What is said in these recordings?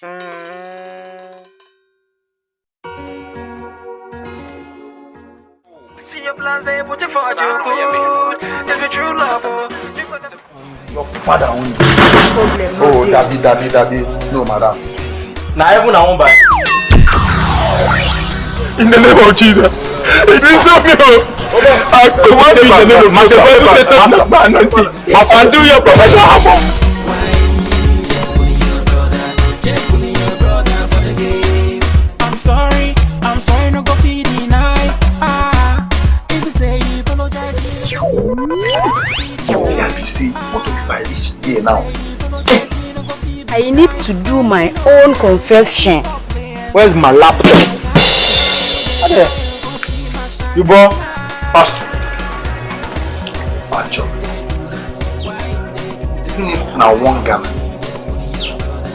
See your plans, they put you for a joke. There's a true love. Your father owns it. Oh, daddy. No, madam. Now, even I won't buy. In the name of Jesus. It is so good. I command you in the name of Jesus. I do your professional. Just bully your brother for the game. I'm sorry, no go feed the night. If you say you apologize, see what if I reach here now? I need to do my own confession. Where's my laptop? Okay. You bro, pastor. Pacho. Now one gun.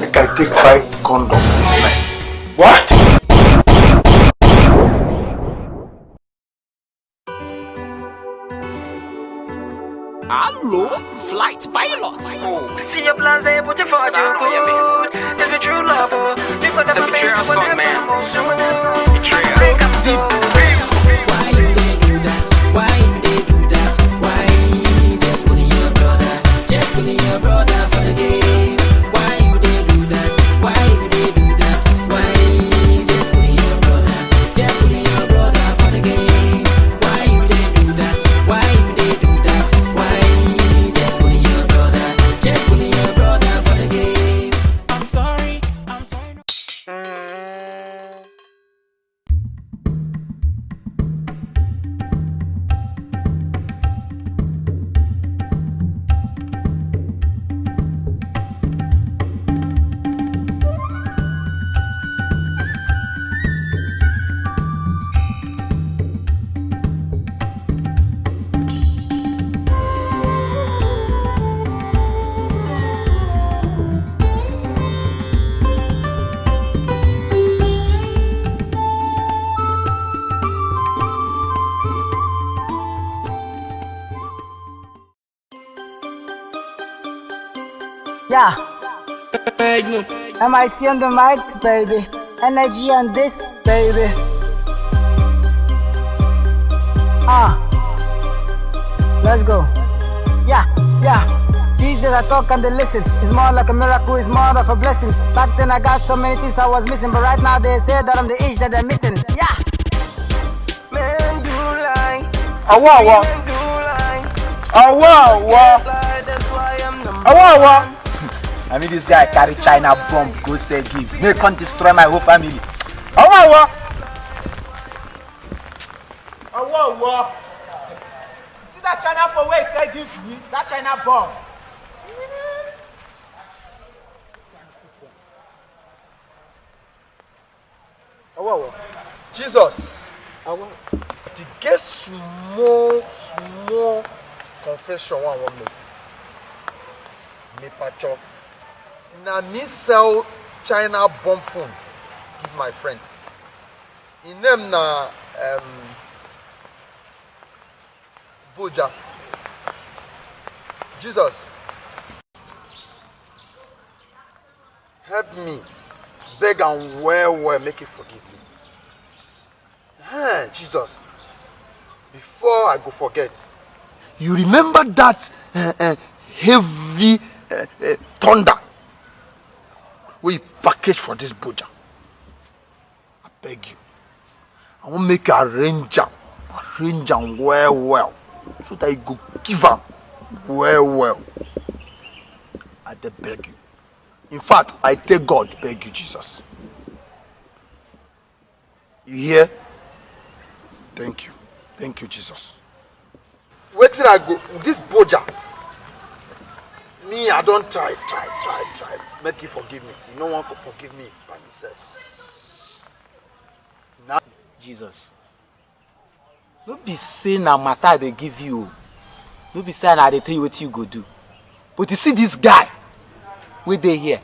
Make I take 5 condoms this night. What? hello, flight pilot. See your plans, they put you for a joke. There's a true love. It's a betrayal song, man. Betrayal. Why you they do that? Why you they do that? Why just bully your brother? Just bully your brother for the game. Why you they do that? Why you they do that? Why just bully your brother? Just bully your brother for the game. Why you they do that? Why you they do that? Why just bully your brother? Just bully your brother for the game. I'm sorry. Yeah. MIC on the mic, baby. Energy on this, baby. Let's go. Yeah. These days I talk and they listen. It's more like a miracle, it's more of a blessing. Back then I got so many things I was missing, but right now they say that I'm the ish that they're missing. Yeah. Men do lie. Owowo. I mean, this guy carry China bomb, go say give. May can't destroy my whole family. Owowo. See that China bomb where he say give to me? That China bomb. Owowo. Jesus. To get small confession one make. Me pacho. Na me sell China bomb phone give my friend. In name na Boja. Jesus. Help me. Beg and well, make it forgive me. Jesus. Before I go forget. You remember that heavy thunder we package for this Boja? I beg you. I want make arrange am well, so that you go give am well. I beg you. In fact, I take God beg you, Jesus. You hear? Thank you, Jesus. Wait till I go. This Boja. Me, I don't try. Make you forgive me. You no one can forgive me by myself. Now, Jesus. No be say na matter they give you. No be say na they tell you what you go do. But you see this guy, where they here,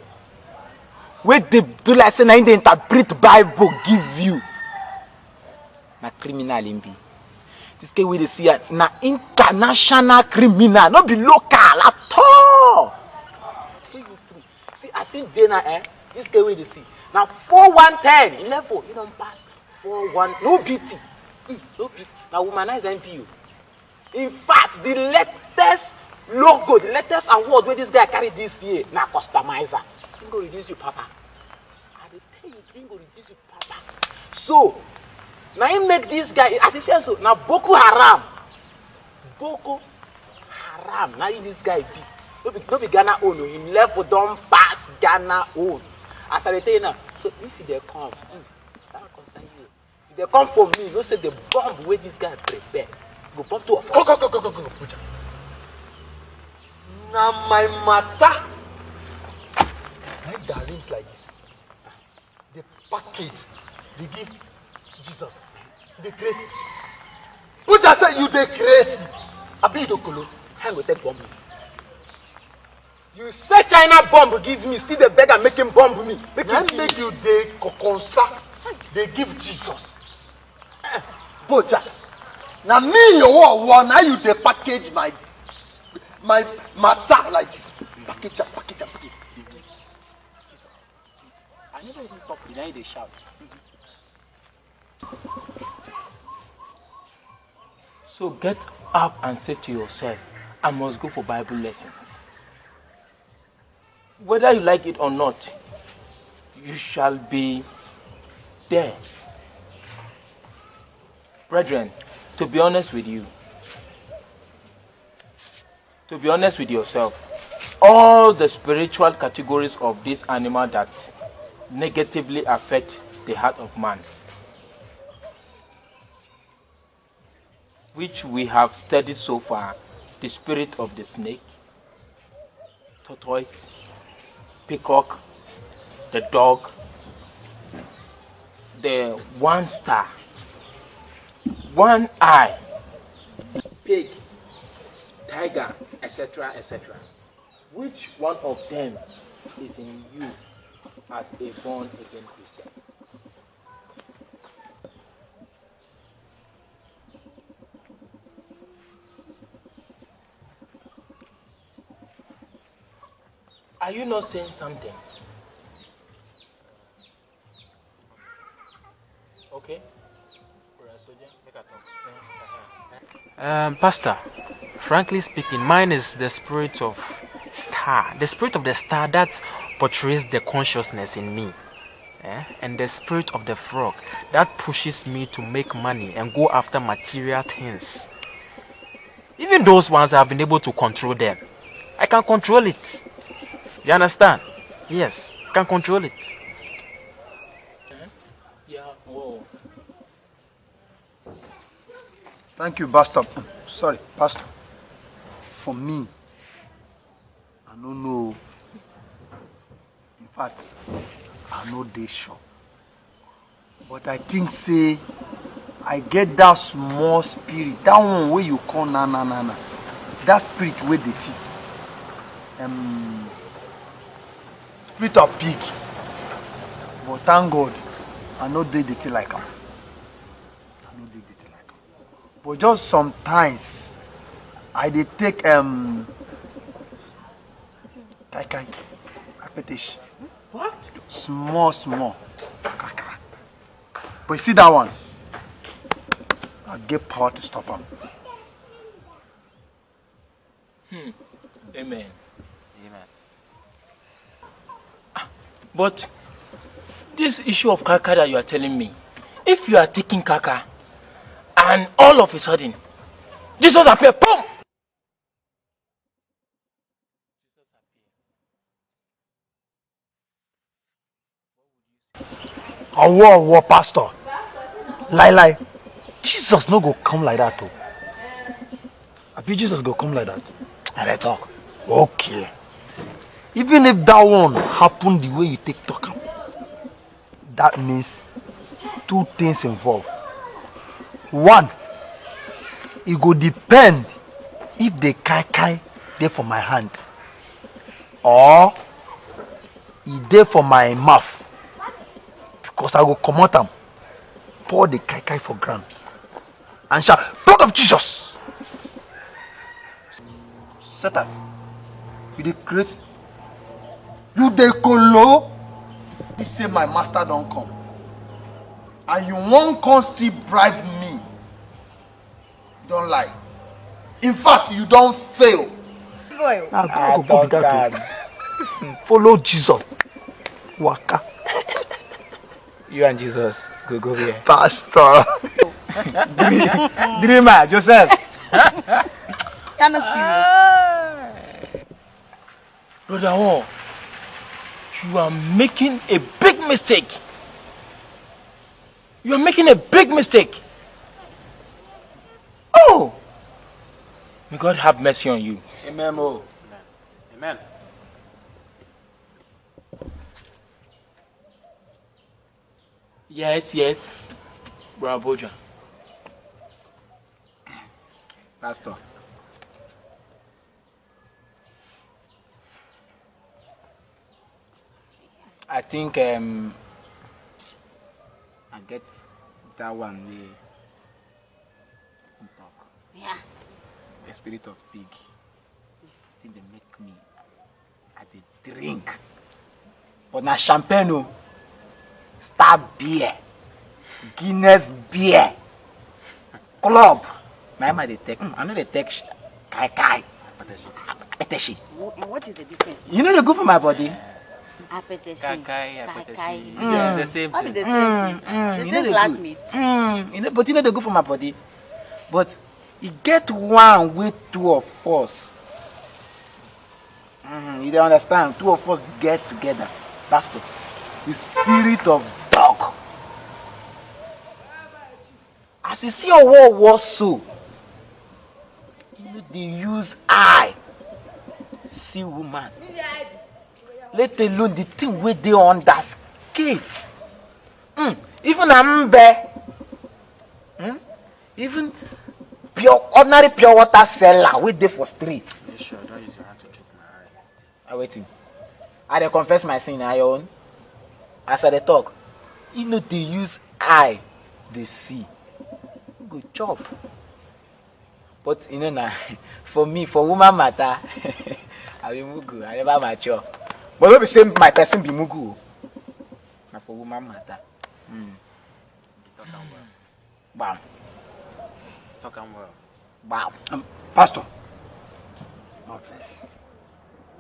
where they do like say na they interpret Bible give you. Na criminal in be. This guy where they see na international criminal, not be local at all. See, I see Dana This guy wey dey see. Now 4110 level, you don't pass 41. No BT. No BT. Now womanize MPU. In fact, the latest logo, the latest award where this guy carry this year, now customizer. He go reduce you, Papa. I dey tell you, he go reduce you, Papa. So, now he make this guy, as he says so, now Boko Haram. Boko Haram. Now this guy be. No be Ghana own. Him level don't pass Ghana own. As I tell you now, so if they come, that concern you. If they come for me, no say the bomb where this guy prepare. Go pump to a force. Go, Puja. Now my matter. Make the arrange like this. The package they give Jesus. They crazy. Puja say you they crazy. Abi you don't kolo. Hang with that bomb. You say China bomb give me, still the beggar make him bomb me. Make you they kokonsa. They give Jesus. Puja. Now me your one. Now you they package my matter like this. Package. I never even talk, now they shout. So get up and say to yourself, I must go for Bible lessons. Whether you like it or not, you shall be there. Brethren, to be honest with you, to be honest with yourself, all the spiritual categories of this animal that negatively affect the heart of man, which we have studied so far, the spirit of the snake, tortoise, peacock, the dog, the one star, one eye, pig, tiger, etc., etc. Which one of them is in you as a born-again Christian? Are you not saying something? Okay. Pastor, frankly speaking, mine is the spirit of star. The spirit of the star that portrays the consciousness in me. And the spirit of the frog that pushes me to make money and go after material things. Even those ones I've been able to control them. I can control it. You understand? Yes, I can control it. Yeah, whoa. Thank you, Pastor. Sorry, Pastor. For me, I don't know. In fact, I know they sure. But I think say I get that small spirit, that one where you call na. That spirit where they see. Spirit of pig. But thank God, I know they thing like him. But just sometimes I dey take kai akpetish. What? Small. But you see that one? I get power to stop him. Amen. But this issue of kaka that you are telling me, if you are taking kaka and all of a sudden Jesus appear, boom! Owowo, Pastor. Lie. Jesus no go come like that too. Abi Jesus go come like that. And I talk. Okay. Even if that one happen the way you take talk, that means two things involved. One, it go depend if the kai there for my hand or it there for my mouth, because I go come out and pour the kai for ground and shout, blood of Jesus. Satan, you the crazy. You dey kolo, This say my master don't come. And you won't come still bribe me. Don't lie. In fact, you don't fail. Now go be that. Follow Jesus. Waka. You and Jesus go here. Pastor. Dreamer, Joseph. You're not serious. Brother Owowo, you are making a big mistake. You are making a big mistake. Oh! May God have mercy on you. Amen. Oh. Amen. Yes. Brother Boja. Pastor. I think I get that one way. Talk. Yeah. The spirit of pig. I think they make me at a drink. But na champagne, no. Star beer, Guinness beer, club. My man they take. I know they take kai. Apeteshi. What is the difference? You know they go for my body. Apeteshi. Kai. Yeah, the same What is thing. the same thing? The You know same they classmate. You know, but you know they go for my body. But you get one with two of us. You don't understand? Two of us get together. Pastor, the spirit of dog. As you see Owowo so, you know they use eye see woman. Let alone the thing where they on that skate. Even Ambe, even ordinary pure water seller wait there for street. You sure? Don't use your hand to choke my eye. I waiting. I dey confess my sin na your own. As I dey talk, you know they use eye, they see. Go chop. But you know na, for me, for woman matter, I be mugu. I never mature. But don't be saying my person be mugu. Na for woman matter. Talk am well. Bam, Talk am well. bam. Pastor. Not verse.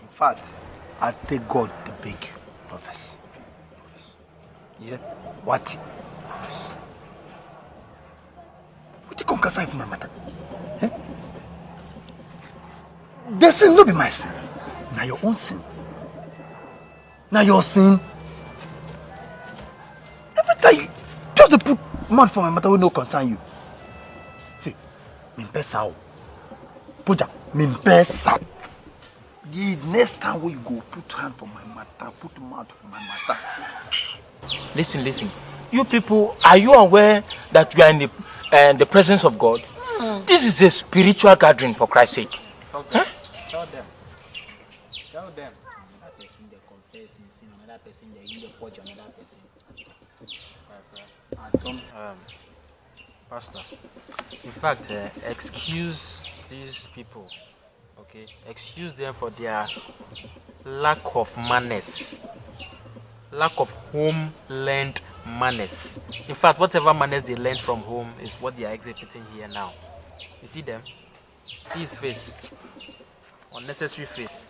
In fact, I take God to beg you. Not verse. Yeah? What? Verse. What you come concern for my matter? Eh? The sin no be my sin. Now your own sin. Now your sin. Every time you just to put mouth for my matter will no concern you. Hey, mimpesa o. Puja, mimpesa. The next time when you go put hand for my matter, put mouth for my matter. Listen. You people, are you aware that we are in the presence of God? This is a spiritual gathering, for Christ's sake. Talk them. Tell them. Tell them. Another person they confess in sin, another person they use the purge another person. Pastor, in fact, excuse these people, okay? Excuse them for their lack of manners, lack of home-learned manners. In fact, whatever manners they learned from home is what they are exhibiting here now. You see them? See his face, unnecessary face.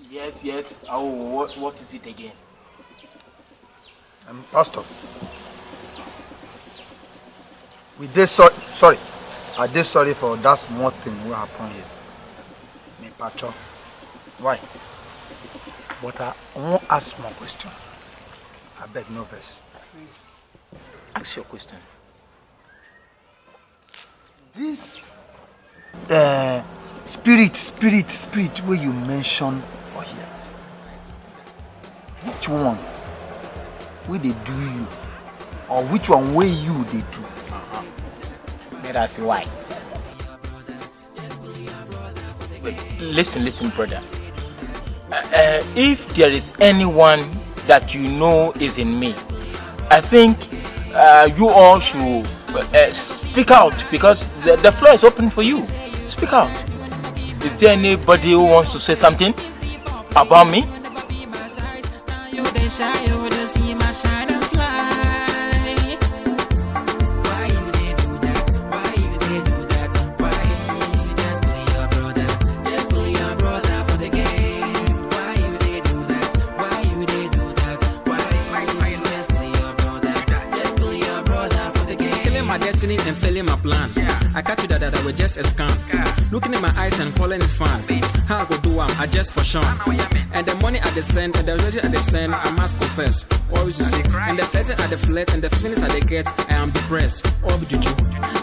Yes. Oh, what is it again? Pastor, we did sorry. I did sorry for that small thing what happened here. Me Pacho. Why? But I won't ask one question. I beg no verse. Please, ask your question. This spirit where you mention for here. Which one will they do you? Or which one will you they do? Let us see why. Wait, listen, brother. If there is anyone that you know is in me, I think you all should speak out, because the floor is open for you. Speak out. Is there anybody who wants to say something about me? shy, oh, to see my shine and fly. Why you they do that? Why you they do that? Why you just bully your brother for the game? Why you they do that? Why you they do that? Why you just bully your brother for the game? Killing my destiny and failing my plan. I catch you that I was just a scam. Looking in my eyes and calling it fun. How I go do I just for Sean. And the money at the send, and the religion at the send, I must confess. Always you see. And the flirting at the flirt, and the feelings at the get, I am depressed. All be juju.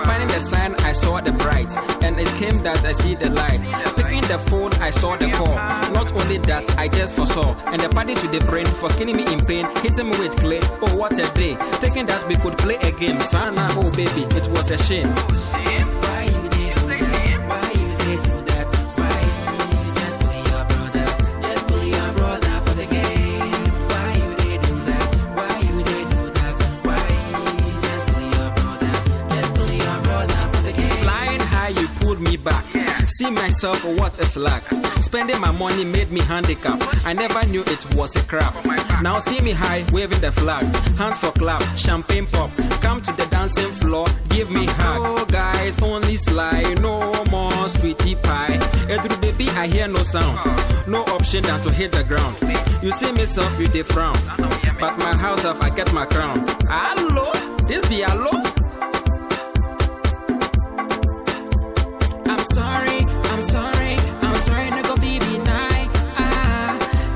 Finding the sign, I saw the bright. And it came that I see the light. Picking the phone, I saw the call. Not only that, I just foresaw. And the parties with the brain, for skinning me in pain, hitting me with clay. Oh, what a day. Thinking that we could play a game. Sana, oh baby, it was a shame. Why you did do that? Why you did do that? Why you just bully your brother? Just bully your brother for the game. Why you did do that? Why you did do that? Why you just bully your brother? Just bully your brother for the game. Flying high, you pulled me back. See myself, what a slack. Spending my money made me handicapped. I never knew it was a crap. Now see me high, waving the flag. Hands for clap, champagne pop. Come to the dancing floor, give me hug. Oh guys, only slide, no more sweetie pie. Edru baby, I hear no sound. No option than to hit the ground. You see myself, you dey frown. But my house up, I get my crown. Hello, this be hello. I'm sorry, no go be nice.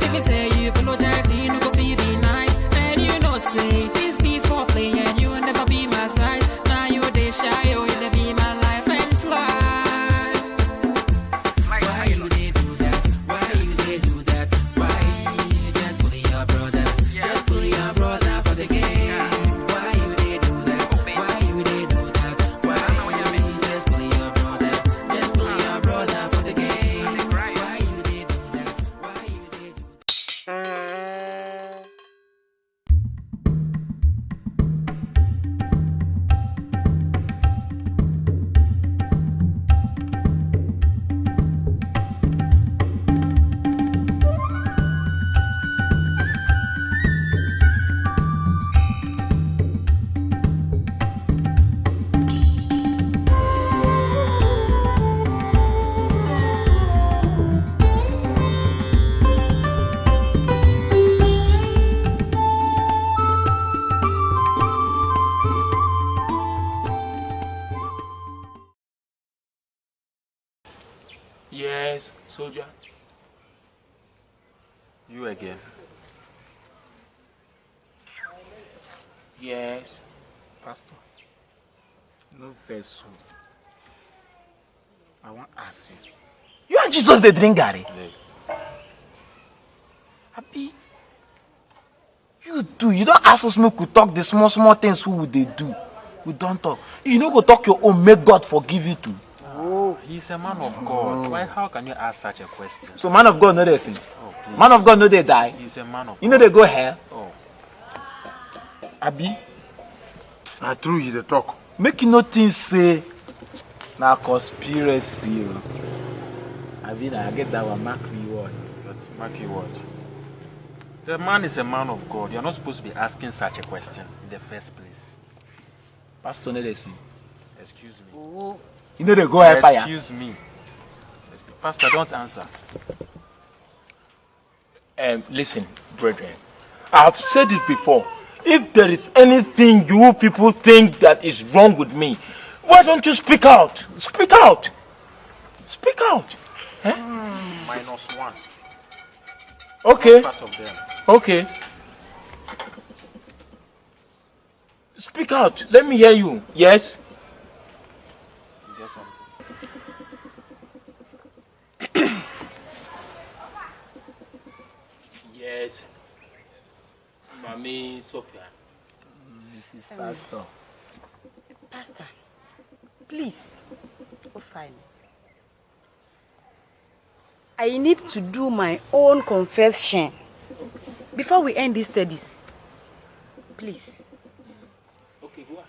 If you say you apologize, you no go be nice. And you know say this before play and you never be my side. Now you they shy, oh you be my life and fly. Why you they do that? Why you they do that? Why you just bully your brother? Just bully your brother for the game. Why you they do that? Why you they do that? Why you just bully your brother? Just bully your brother for the game. Why you they do that? Why you they do that? Yes, soldier. You again. Yes, pastor. No vessel. I want to ask you. You and Jesus they drink Gary. Happy. You do. You don't ask us me to talk the small things who would they do. We don't talk. You know go talk your own. Make God forgive you too. Oh, he's a man of God. Why? How can you ask such a question? So man of God know they sin. Oh, please. Man of God know they die. He's a man of You know God. they go hell. Oh, Abi. Na true you dey talk. Make you no think say na conspiracy. Abi na I get that one. Mark me word. but mark you what? The man is a man of God. You're not supposed to be asking such a question in the first place. Pastor know they sin. Excuse me. You know they go hellfire. Excuse me. Pastor, don't answer. Listen, brethren. I have said it before. If there is anything you people think that is wrong with me, why don't you speak out? Speak out. Speak out. -1. Okay. Part of them. Okay. Speak out. Let me hear you. Yes. You get something? Yes. Mami Sophia. Mrs. Pastor. Pastor, please. Oh, fine. I need to do my own confession before we end these studies. Please. Okay, go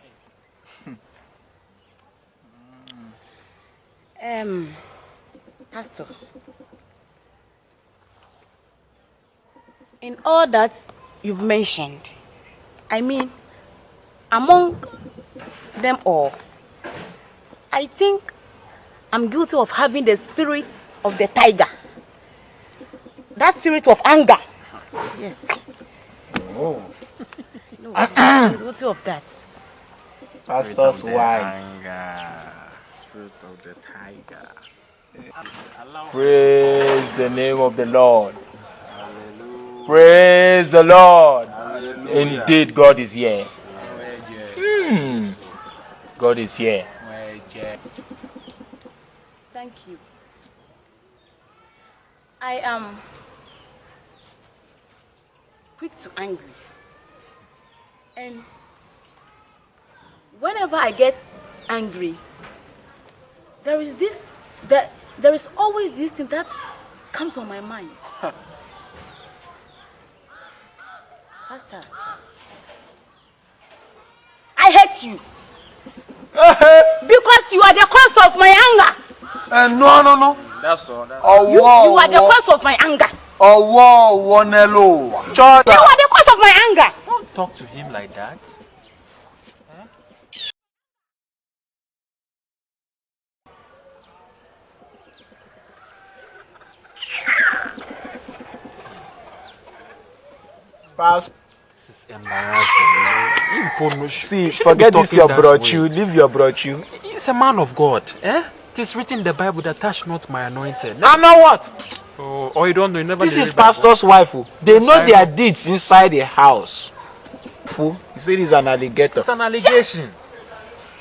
ahead. Pastor, in all that you've mentioned, I mean, among them all, I think I'm guilty of having the spirit of the tiger. That spirit of anger. Yes. Oh. No, I'm guilty of that. Pastor's wife. Anger. Spirit of the tiger. Praise the name of the Lord. Praise the Lord. Indeed, God is here. God is here. Thank you. I am quick to angry. And whenever I get angry, there is always this thing that comes on my mind. Pastor, I hate you. Because you are the cause of my anger. No. That's all. You are the cause of my anger. Owowo. You are the cause of my anger. Don't talk to him like that. Pastor. This is embarrassing. See, forget this your brochu. Leave your brochu. He's a man of God. It is written in the Bible that touch not my anointed. I know what? Oh, you don't know. You never. This did is read Bible. pastor's wife. They know their deeds inside the house. Fool. You see, this is an alligator. It's an allegation.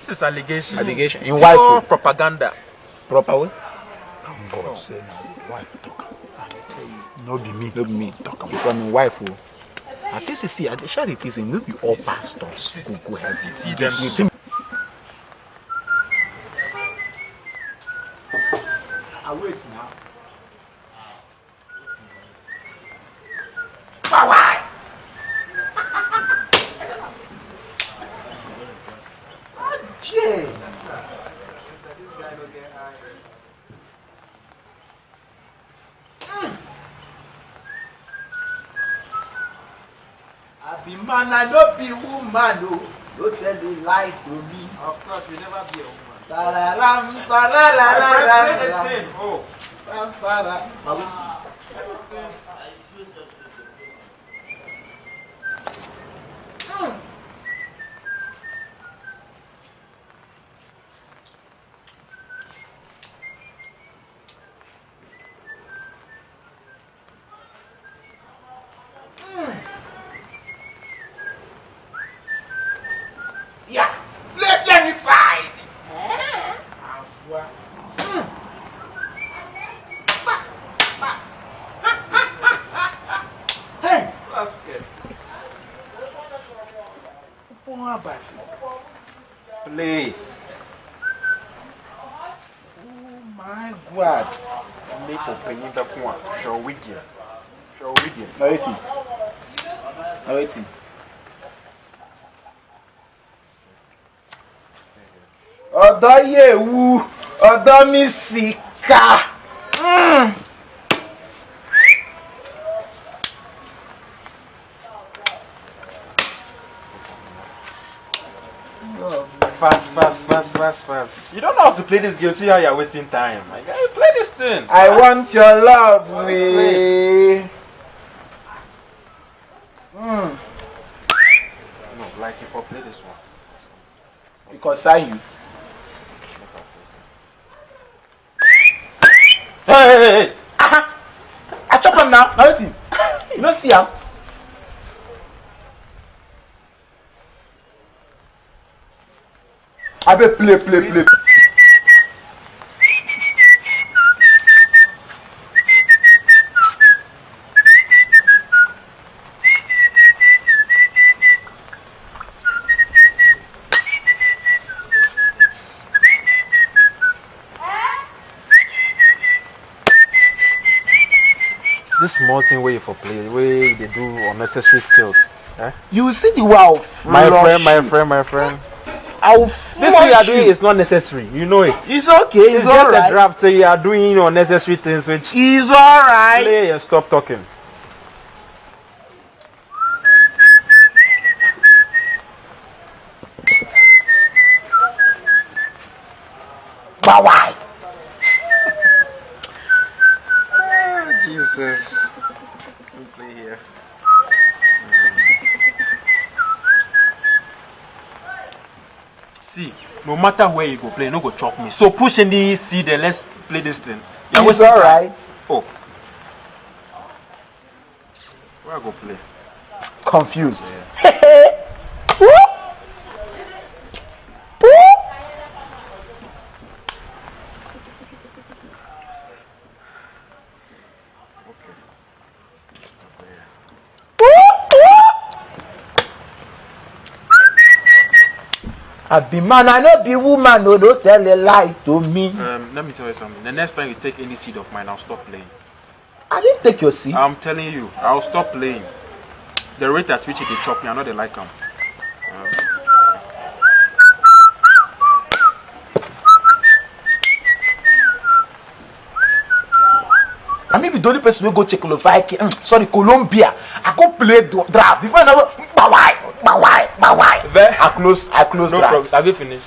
This is allegation. Allegation. In Pure wife. propaganda. Proper way? God say no, wife talk. No be me. No be me talk am from in wife. At least you see, I share it is no be all pastors who go ahead. See them. I wait now. I be man, I no be woman, no. Don't tell the lie to me. Of course, you never be a woman. Tararam, tarararam. Listen. Oh. Yeah, let me side. Hey, basket. Play. Oh my God. Make a penny the point. Show with you. No waiting. No waiting. Ọ̀dọ̀ Yèwù, ọ̀dọ̀ mi sìkà. Fast. You don't know how to play this game. See how you're wasting time. My guy, play this thing. I want your love, me. No, like if I play this one. Because I you. Hey! I chop him now. Now waiting. You don't see him. I bet play. This small thing where you for play, where they do unnecessary skills. Eh? You see the way I'll My flush friend. I'll This thing you are doing is not necessary. You know it. It's okay. It's It's just a alright. draft. So you are doing unnecessary things which It's alright. play and stop talking. no matter where you go play, you no go chop me. So push any seed and let's play this thing. Yeah, It's alright. Oh. Where I go play? Confused. Yeah. I be man, I no be woman, no, don't tell a lie to me. Let me tell you something. The next time you take any seed of mine, I'll stop playing. I didn't take your seat. I'm telling you, I'll stop playing. The rate at which they chop me, I know they like them. I may be the only person who go Czechoslovakia. Sorry, Colombia. I go play draft. If I never, why? I close No draft. problem. Have you finished?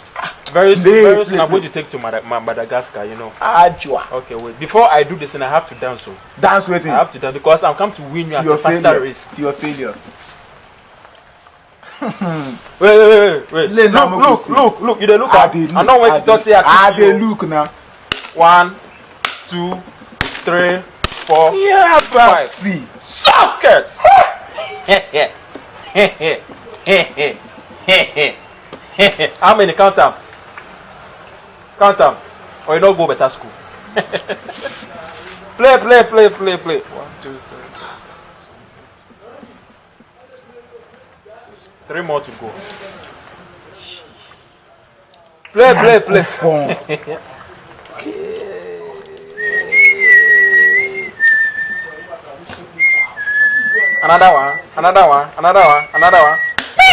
Very soon I'm going to take to Madagascar, you know. Ajua. Okay, wait. Before I do this, and I have to dance. So Dance with I him. have to dance because I'm come to win you To at your a faster failure. race. To your failure. Wait. Lay now, Look. You dey look I at. dey look. I know when you talk say I dey look now. 1, 2, 3, 4. Yeah, Five. see. Basket. How many? Count them. Or you don't go better school. Play. 1, 2, 3. 3 more to go. Play. Another one.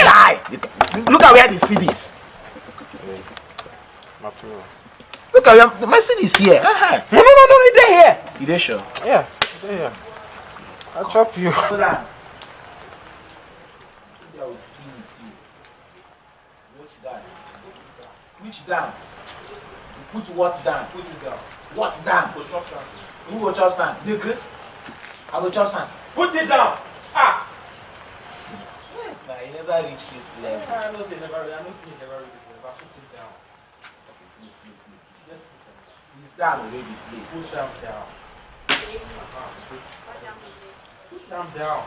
Lie. Look at where the seed is. Not true. Look at where my seed is here. No, it's here. You dey sure? Yeah. I'll chop you. Hold on. Which down? You put what down? Put it down. What down? Go chop sand. Who go chop sand? The Chris? I go chop sand. Put it down. Ah. Nah, you never reach this level. I know say never. I know say never reach this level. Put it down. Just put it. It's down already. Play. Put them down. Put them down.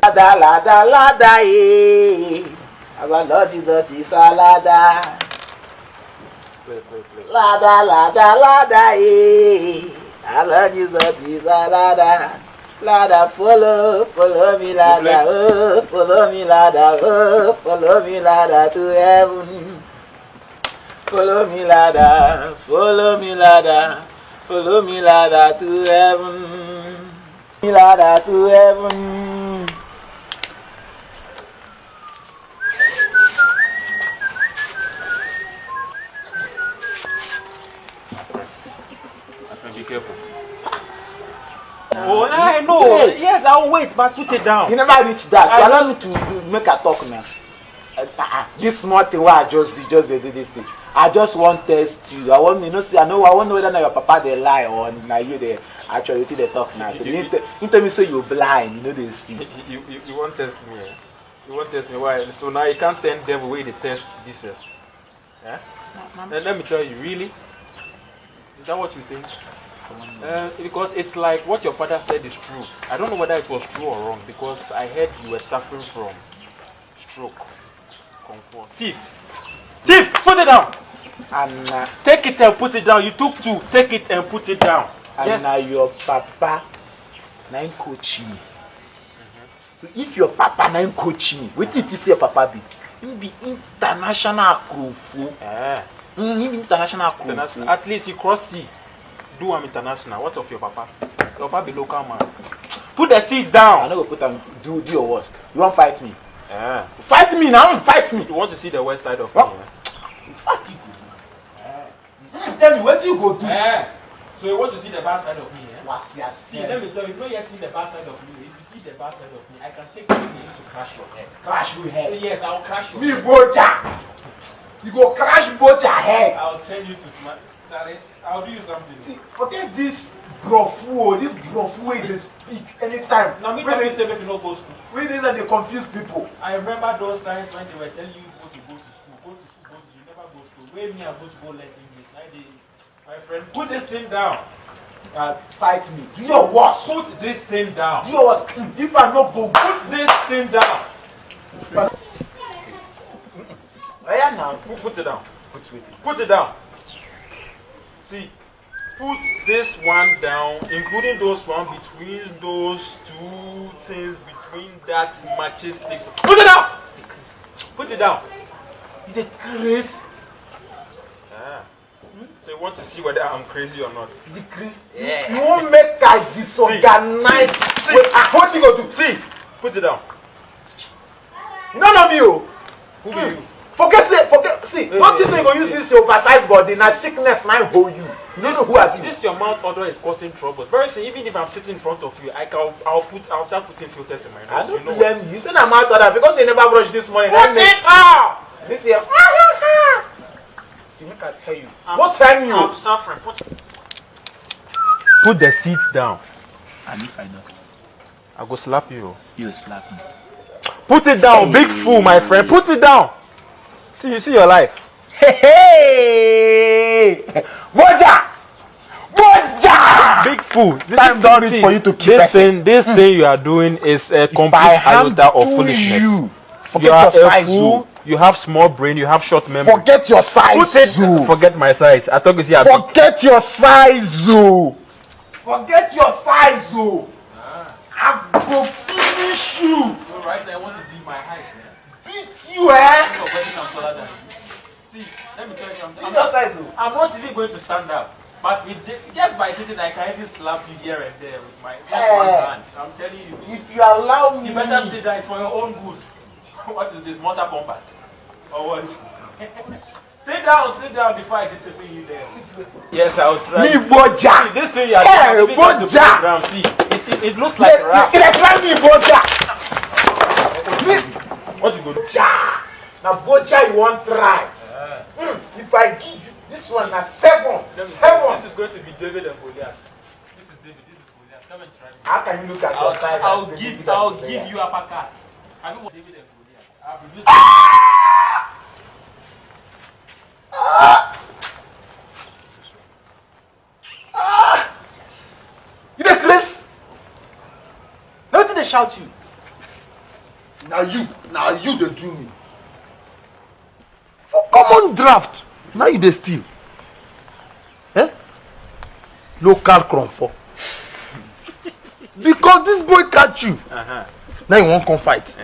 Lada, eh. Our Lord Jesus is a ladder. Play. Lada, eh. Our Lord Jesus is a ladder. Ladder, follow me, ladder, oh, follow me, ladder, oh, follow me, ladder to heaven. Follow me, ladder to heaven. Ladder to heaven. Be careful. Oh, I know. Wait. Yes, I'll wait, but put it down. You never reach that. You allow me to make a talk now. This small thing where I just do this thing. I just want to test you. I want I want to know whether your papa they lie or now you they actually they talk now. You tell me say you're blind, you know they see. You won't test me. Eh? You won't test me. Why? So now you can't tell them the way they test this. Yeah? And let me tell you, really? Is that what you think? Because it's like what your father said is true. I don't know whether it was true or wrong because I heard you were suffering from stroke. Comfort. Thief, put it down. And take it and put it down. You took 2. Take it and put it down. And now your papa now coach me. So if your papa now coach me, what did you say your papa be? He be international crew. He be international crew. At least he cross sea. Do am international. What of your papa? Your papa be local man. Put the seats down. I know go put them. Do your worst. You won't fight me. Fight me now. Fight me. You want to see the west side of me? Fight you. Tell me what you go do. So you want to see the bad side of me? See, let me tell you. If you don't yet see the bad side of me, if you see the bad side of me, I can take you to crash your head. Crash your head. Yes, I'll crash your Me head. boja. You go crash both your head. I'll tell you to smile. Charlie, I'll do you something. See, forget this brofu, wey they speak anytime. Now me when tell they you say make you no go school. when they confuse people. I remember those times when they were telling you go to school. You never go to school. Where me I go to go learn English. Now my friend, put this thing down. Fight me. Do your worst. Put this thing down. Do your worst. If I not go, Put this thing down. yeah, now. Put it down. Put it down. See, put this one down, including those one between those two things, between that matches sticks. Put it down. Put it down. The Chris. Ah. So you want to see whether I'm crazy or not? The Chris. Yeah. You won't make a disorganized. See. Wait, what you gonna do? See, put it down. None of you. Who be you? Forget. See, not this thing gonna use this oversized body. Na sickness na hold you. You don't know who are you. This your mouth odor is causing trouble. Very soon, even if I'm sitting in front of you, I'll start putting filters in my nose. I don't you know blame you. You say na mouth odor because you never brush this morning. Put it out! This year. See, make I tell you. What time you? I'm suffering. Put the seats down. And if I don't, I go slap you. you slap me. Put it down, big fool, my friend. Put it down. See, you see your life. Hey, Boja! Big fool. Time don't reach for you to keep This thing you are doing is a complete iota of foolishness. You forget You are your a size. fool. You have small brain. You have short memory. Forget your size. Put it. Forget my size. I thought you see. Forget your size. Forget your size. I go finish you. All right, I want to be my height. Beat you, eh? See, let me tell you something. Beat your size. I'm not even going to stand up. But just by sitting, I can even slap you here and there with my one hand. I'm telling you. If you allow me, You better sit down. It's for your own good. What is this, motor combat? Or what? Sit down before I discipline you there. Yes, I'll try. me Boja. See, this thing you are Hey, doing, Boja. see, it looks like rap. Try me, Boja. What you go do? Now, Boja, you want try? If I give you this one, na 7. This is going to be David and Goliath. This is Goliath. Come and try me. How can you look at your size? I'll give you uppercut. Have you watched David and Goliath? I've reduced You the Chris? Nothing they shout you. Now you they do me. For common draft, now you they steal. Eh? Local crumfor. Because this boy catch you. Now you won't come fight.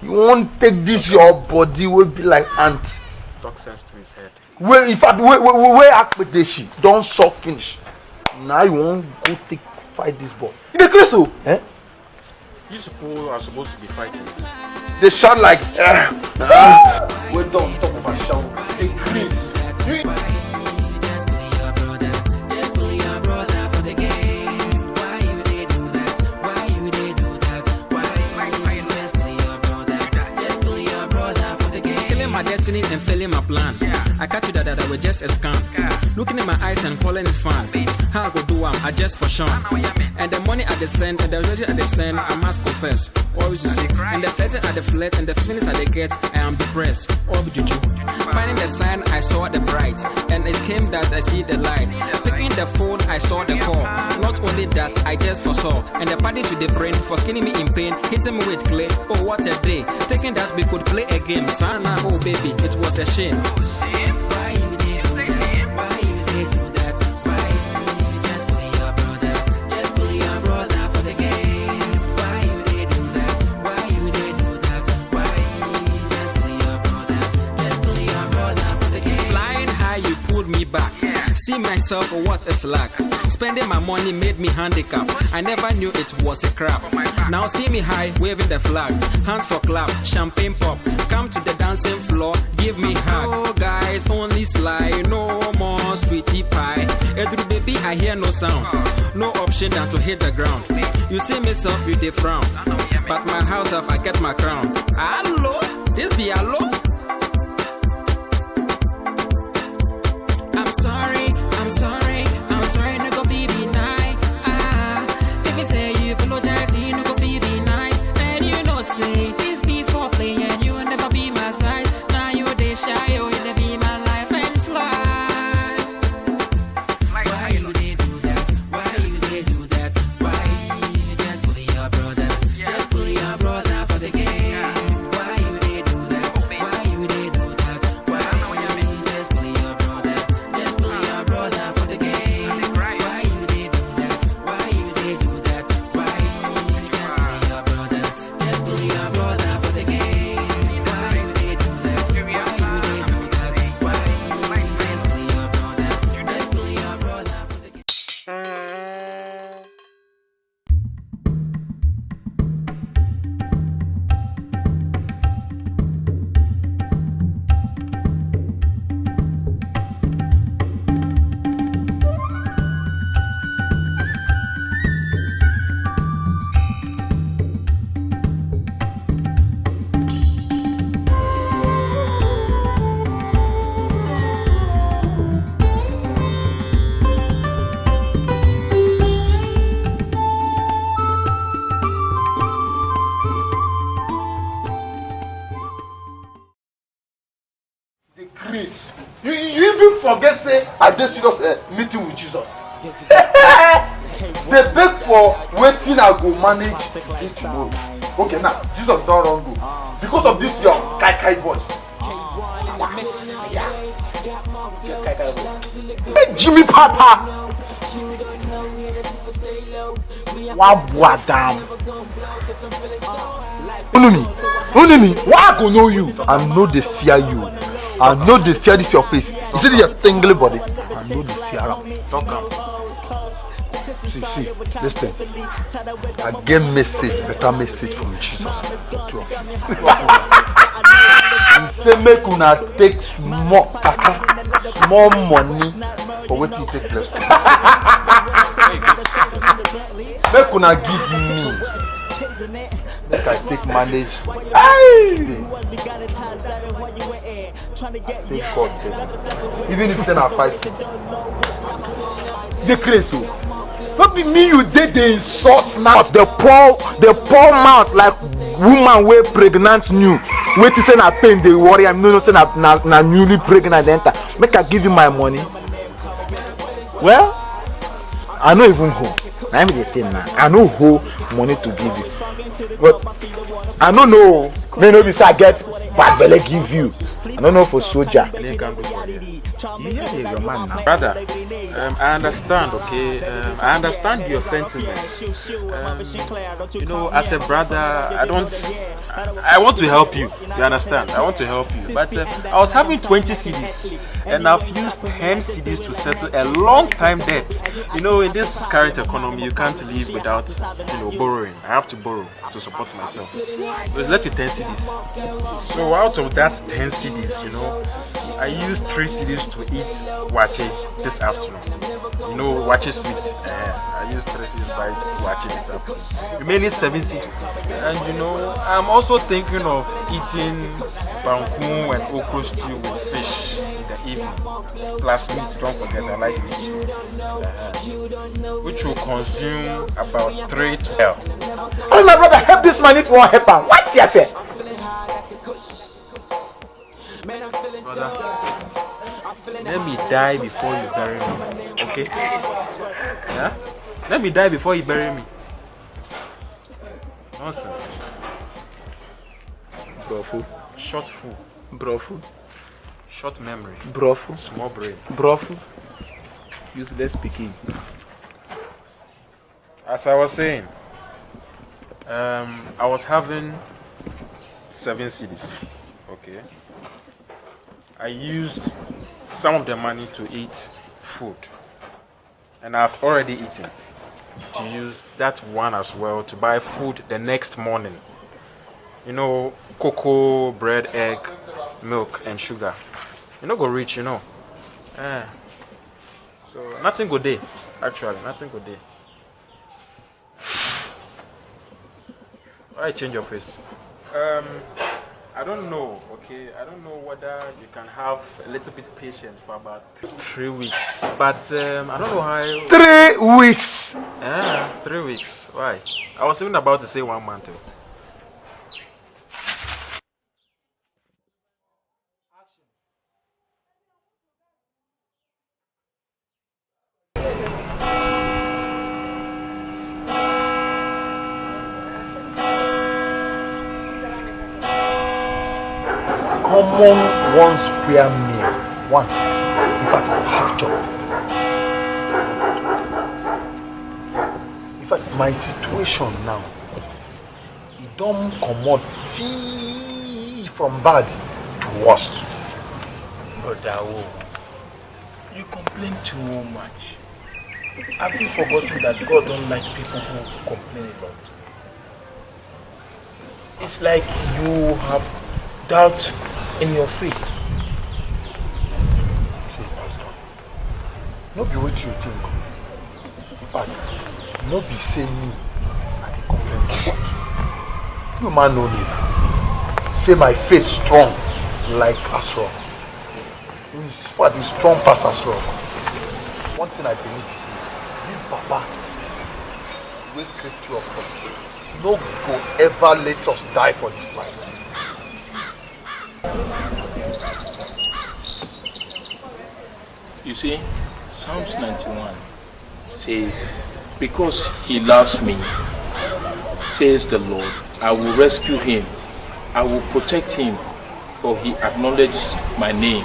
You won't take this your body will be like ant. talk sense to his head. Where in fact where Akpedeshi don't suck finish. Now you won't go take fight this boy. You the Chris, eh? You are supposed to be fighting. They shout like we don't talk about shout. Hey Chris. My destiny and failing my plan. I catch you that I was just a scam. Looking in my eyes and calling it fun. How I go do I just for sure. And the money at the send and the religion at the send, I must confess. Always you see. And the flirting at the flirt and the feelings at the get, I am depressed. All be juju. Finding the sign, I saw the bright. And it came that I see the light. Picking the phone, I saw the call. Not only that, I just foresaw. And the parties with the brain for skinning me in pain, hitting me with clay. Oh, what a day. Thinking that we could play a game. Sana, oh baby, it was a shame. Why you did do that? Why you did do that? Why you just play your brother? Just play your brother for the game. Why you did do that? Why you did do that? Why you just play your brother? Just play your brother for the game. Flying high, you pulled me back. See myself, what a slack. Spending my money made me handicapped. I never knew it was a crap. Now see me high, waving the flag. Hands for clap, champagne pop. Come to the dancing floor, give me hug. Oh guys, only slide, no more sweetie pie. Edru baby, I hear no sound. No option than to hit the ground. You see myself, you dey frown. But my house, I get my crown. Hello, this be hello. Chris, you even forget say I dey serious meeting with Jesus. They beg for waiting I go manage this tomorrow. Okay, now Jesus don't run go because of this your kai voice. Hey, Jimmy Papa. Wabwadam. Ununi, why I go know you? I know they fear you. I know they fear this your face. You see your tingly body. I know they fear am. Talk am. See, listen. I get better message from Jesus. He say make una take small money for wetin take place. Make una give me. Make I take manage. Take God, even if it's not 5 cents. The crazy. Not be me you did the insult now. The poor mouth like woman wey pregnant new. Wait to say na pain dey worry am. No say na newly pregnant enter. Make I give you my money. Well, I no even hoe. Na me dey tell now. I no hoe money to give you. But I don't know. May no be say I get bad belle give you. I don't know for soldier. Your man now. Brother, I understand, okay? I understand your sentiments. You know, as a brother, I want to help you. You understand? I want to help you. But I was having 20 CDs and I've used 10 CDs to settle a long time debt. You know, in this current economy, you can't live without, borrowing. I have to borrow to support myself. So it's left with 10 CDs. So out of that 10 CDs, I used 3 CDs to eat wache this afternoon. Wache sweet. I used 3 CDs by wache this afternoon. Remaining 7 CDs. And I'm also thinking of eating banku and okra stew with fish in the evening. Plus meat, don't forget I like meat too. Which will consume about 3 to 12. Oh my brother, help this man, it won't happen. What you say? Brother, let me die before you bury me, okay? Yeah? Let me die before you bury me. Nonsense. Brofu. Short fool. Brofu. Short memory. Brofu. Small brain. Brofu. Useless speaking. As I was saying, I was having 7 CDs, okay? I used some of the money to eat food, and I've already eaten. To use that one as well to buy food the next morning. Cocoa, bread, egg, milk, and sugar. Go rich, So nothing good day, actually, nothing good day. Why change your face? I don't know, okay? I don't know whether you can have a little bit patience for about 3 weeks. But I don't know how... 3 weeks? Yeah, 3 weeks. Why? I was even about to say 1 month. Common 1 square meal. One. In fact, half job. In fact, my situation now, it don't come out from bad to worst. Brother Owowo, you complain too much. Have you forgotten that God don't like people who complain a lot? It's like you have doubt in your faith. See, Pastor, no be what you think. In fact, no be say me, I dey complain too much. You man know me. Say my faith strong like as rock. In fact, it's strong past as rock. One thing I believe is this Papa will create you of us. No go ever let us die for this life. You see, Psalms 91 says, because he loves me, says the Lord, I will rescue him. I will protect him, for he acknowledges my name.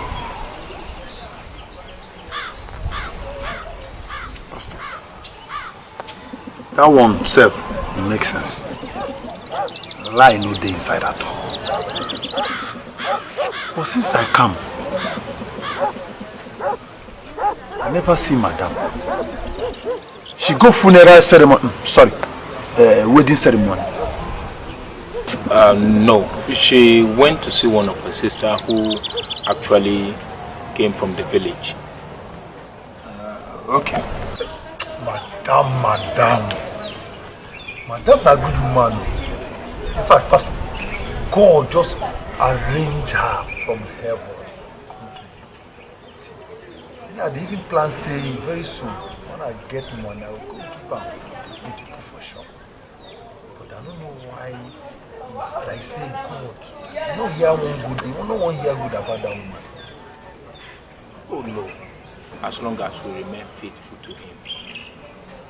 Pastor, that one self, it makes sense. Lie no day inside at all. But since I come, I never see Madam. She go funeral ceremony. Wedding ceremony. No. She went to see one of her sisters who actually came from the village. Okay. Madam, a good woman. In fact, Pastor, God just arrange her from heaven. Yeah, they even plan say very soon, when I get money, I will go give her to people for sure. But I don't know why it's like saying God. You don't hear one good, you don't hear good about that woman. Oh no. As long as we remain faithful to him.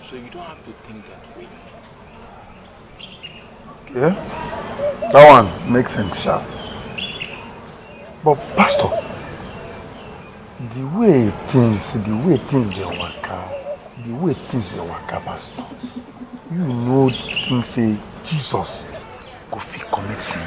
So you don't have to think that way. Yeah? That one makes sense, sharp. But Pastor, the way things they work out, Pastor, you know things say Jesus go fit commit sin.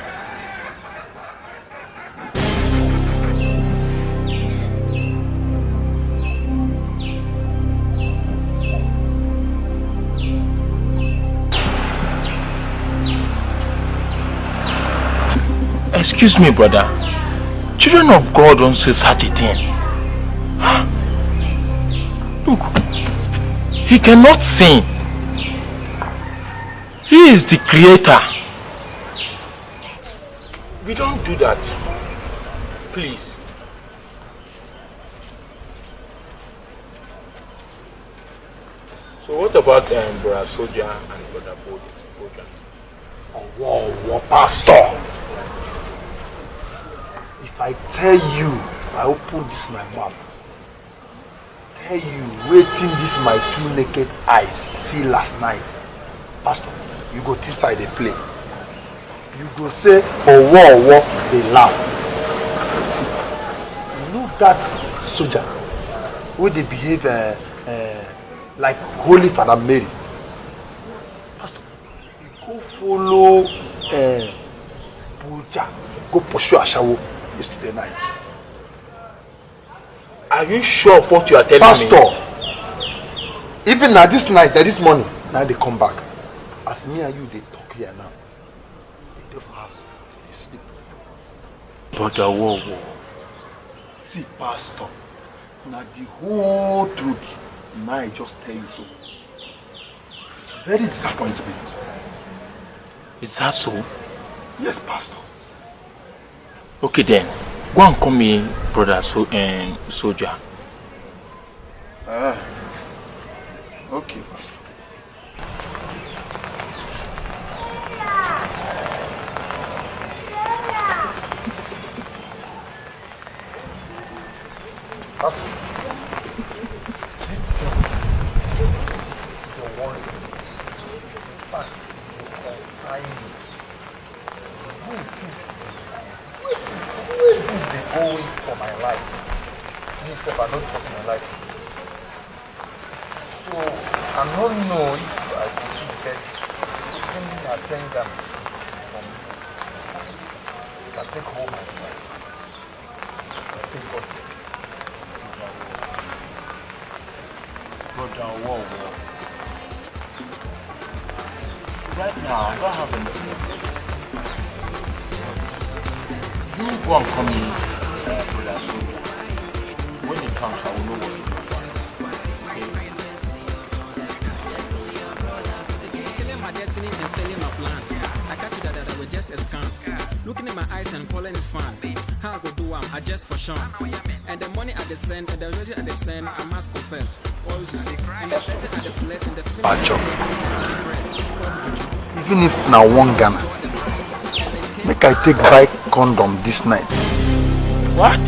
Excuse me, brother. Children of God don't say such a thing. Look, he cannot sin. He is the creator. We don't do that. Please. So what about Brother Soldier and Brother Bojan? Whoa, Pastor! If I tell you, if I open this my mouth, tell you, waiting this my two naked eyes see last night, Pastor, you go this side they play. You go say, Owowo, they laugh. See, you know that soldier, where they behave like Holy Father Mary. Pastor, you go follow Boja, go pursue Ashawo yesterday night. Are you sure of what you are telling me? Pastor, even now this night, this morning, now they come back. As me and you, they talk here now. They do for us, they sleep. Brother Owowo. See, Pastor, now the whole truth, now I just tell you so. Very disappointment. Is that so? Yes, Pastor. Okay then, go and call me Brother Soldier. Okay, Pastor. Pastor, this thing, don't worry. In fact, you consign me. Who is they going for my life? Me, I don't touch my life. So, I don't know if I could get any attendant from me. I can take home myself. I take God. Brother Owowo. Right now, I don't have anything. You go and call me Brother Soldier. When it comes, I will know what to do. Okay? Killing my destiny and failing my plan. I catch you that I was just a scam. Looking in my eyes and calling it fun. How I go do I just for sure. And the money at the send and the ready at the send, I must confess. Always see. And the better at the flat and the flint. Even if now one Ghana, make I take buy condom this night. What?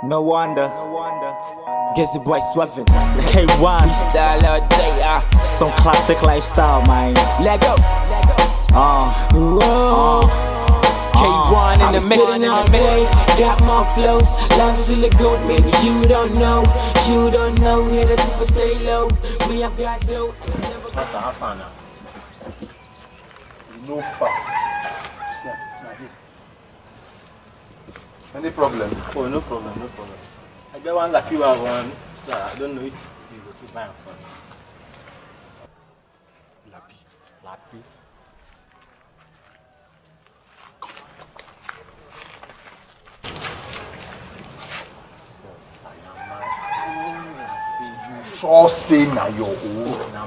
No wonder. Guess the boy swerving. K1 freestyle all day. Some classic lifestyle, man. Let go. K1 in the mix. All day, got more flows. Life really good, maybe you don't know. You don't know. Here the super stay low. We have got dough. Master, how far now? No far. Any problem? Oh, no problem, no problem. I get one lucky one, sir. I don't know if you go to buy for me. Lappy. Sure say na your own. Na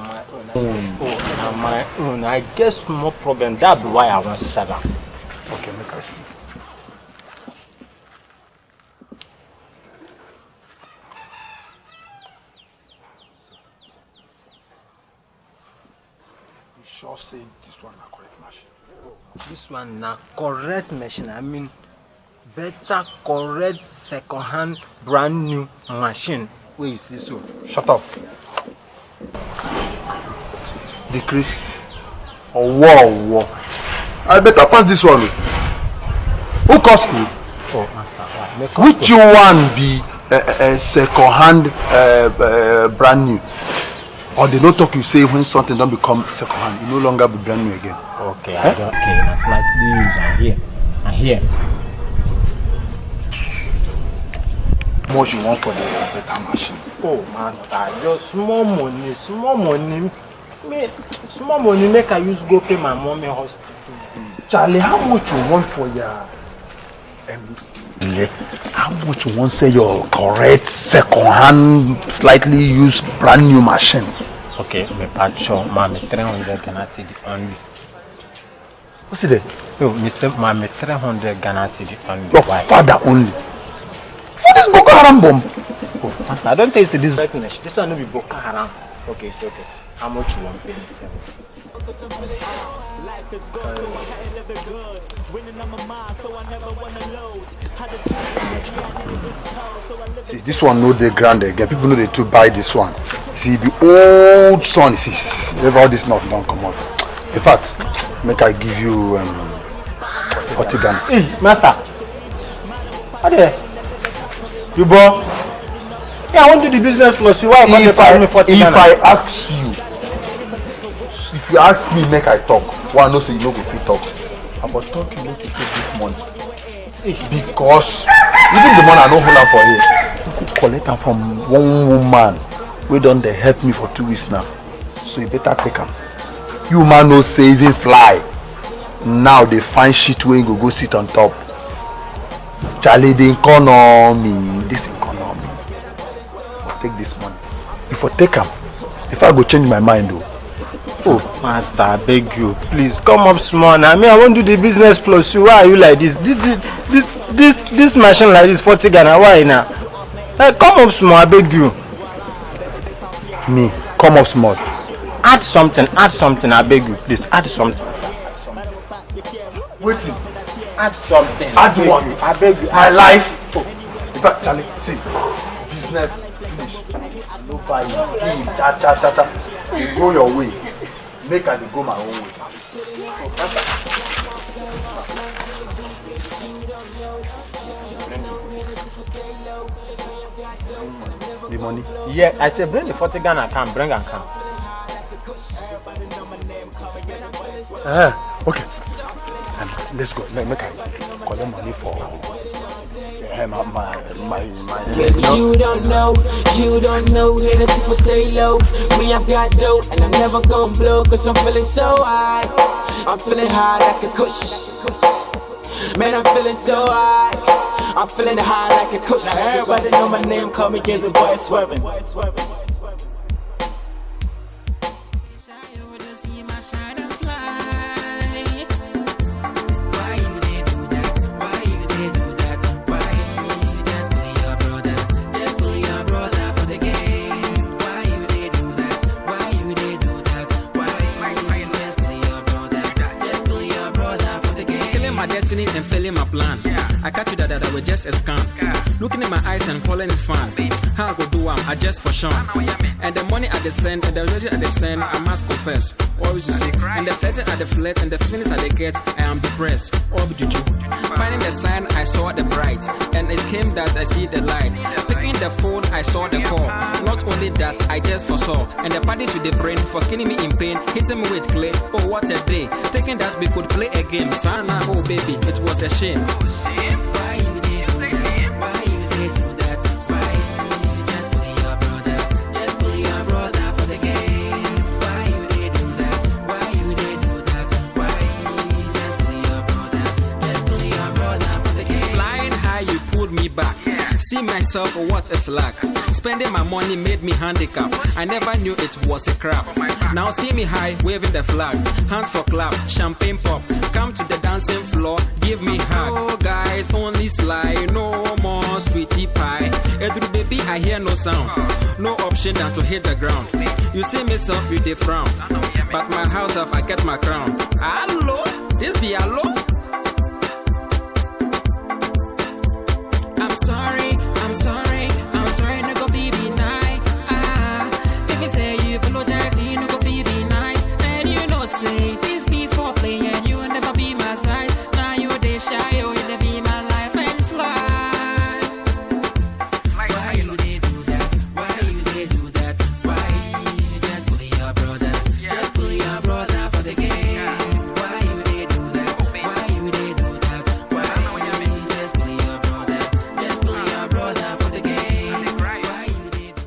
my own. I guess no problem. That's why I want to sell them. Okay, make I see. You sure say this one na correct machine? This one na correct machine. I mean, better correct second-hand, brand new machine. Where you see so? Shut up. Decrease. Owowo. I better pass this one. Who cost me? Oh, master. Which one be second hand brand new? Or they don't talk you say when something don't become second hand, it no longer be brand new again. Okay, I don't okay, that's like news. I'm here. How much you want for the better machine? Oh, master, just small money. Me, small money make I use go pay my mommy hospital. Charlie, how much you want for your how much you want say your correct second hand, slightly used brand new machine? Okay, me patch sure, mommy 300 Ghana cedi only. What's it there? No, me say mommy 300 Ghana cedi only. Your father only. What is Boko Haram bomb? Oh, master, I don't think it's this weakness. This one no be Boko Haram. Okay, it's okay. How much you want pay me? See, this one no dey grand again. People know they to buy this one. See, the old son. See, all this not don't come out. In fact, make I give you 40 Ghana. Master, how there? You bought? Yeah, I want to do the business plus you. Why you If you ask me, make I talk. One no say you no go fit talk. I was talking make you take this money. Because even the money I no hold am for here, you could collect am from one woman wey don dey help me for 2 weeks now. So you better take am. You man no saving fly. Now they find shit wey you go sit on top. Charlie, the economy, this economy. Take this money. If I take am, if I go change my mind though. Oh, master, I beg you, please come up small. Now, I mean, I want to do the business plus you. Why are you like this? This machine like this 40 Ghana. Why now? Hey, come up small, I beg you. Me, come up small. Add something, I beg you, please. Add something. Wait. Add something. Add what? I beg you. My life. Oh, in fact, Charlie, see, business finish. No buying, give, cha. You go your way. Make I go my own way. The money? Yeah, I said bring the 40 Ghana account, bring an account. Okay. Let's go. Make I collect money for my You don't know, here the super stay low. We have got dough, and I'm never gonna blow, cause I'm feeling so high. I'm feeling high like a kush. Man, I'm feeling so high. I'm feeling high like a kush. Now everybody know my name, call me Gizzy Boy Swerving. And filling my plan. I catch you that I was just a scam. Looking in my eyes and calling it fun. How I go do I just for Sean. And the money at the send, and the religion at the send, I must confess. Always you see. And the flirting at the flirt, and the feelings at the get, I am depressed. All be juju. Finding the sign, I saw the bright. And it came that I see the light. Picking the phone, I saw the call. Not only that, I just foresaw. And the parties with the brain, for skinning me in pain, hitting me with clay. Oh, what a day. Thinking that we could play a game. Sana, oh baby, it was a shame. Why you did do that? Why you did do that? Why you just bully your brother? Just bully your brother for the game. Why you did do that? Why you did do that? Why you just bully your brother? Just bully your brother for the game. Flying high, you pulled me back. See myself, what a slack. Spending my money made me handicapped. I never knew it was a crap. Now see me high, waving the flag. Hands for clap, champagne pop. Come to the dancing floor, give me hug. Oh guys, only slide, no more sweetie pie. Edru baby, I hear no sound. No option than to hit the ground. You see myself with a frown. But my house have I get my crown. Hello, this be hello. I'm sorry, I'm sorry, I'm sorry, no go be nice. If you say you apologize, you no go be nice. And you know say this before play and you will never be my side. Now you they shy, you will be my life and fly. Why you they do that? Why you they do that? Why you just bully your brother? Just bully your brother for the game. Why you they do that? Why you they do that? Why you just bully your brother? Just bully your brother for the game. Why you they do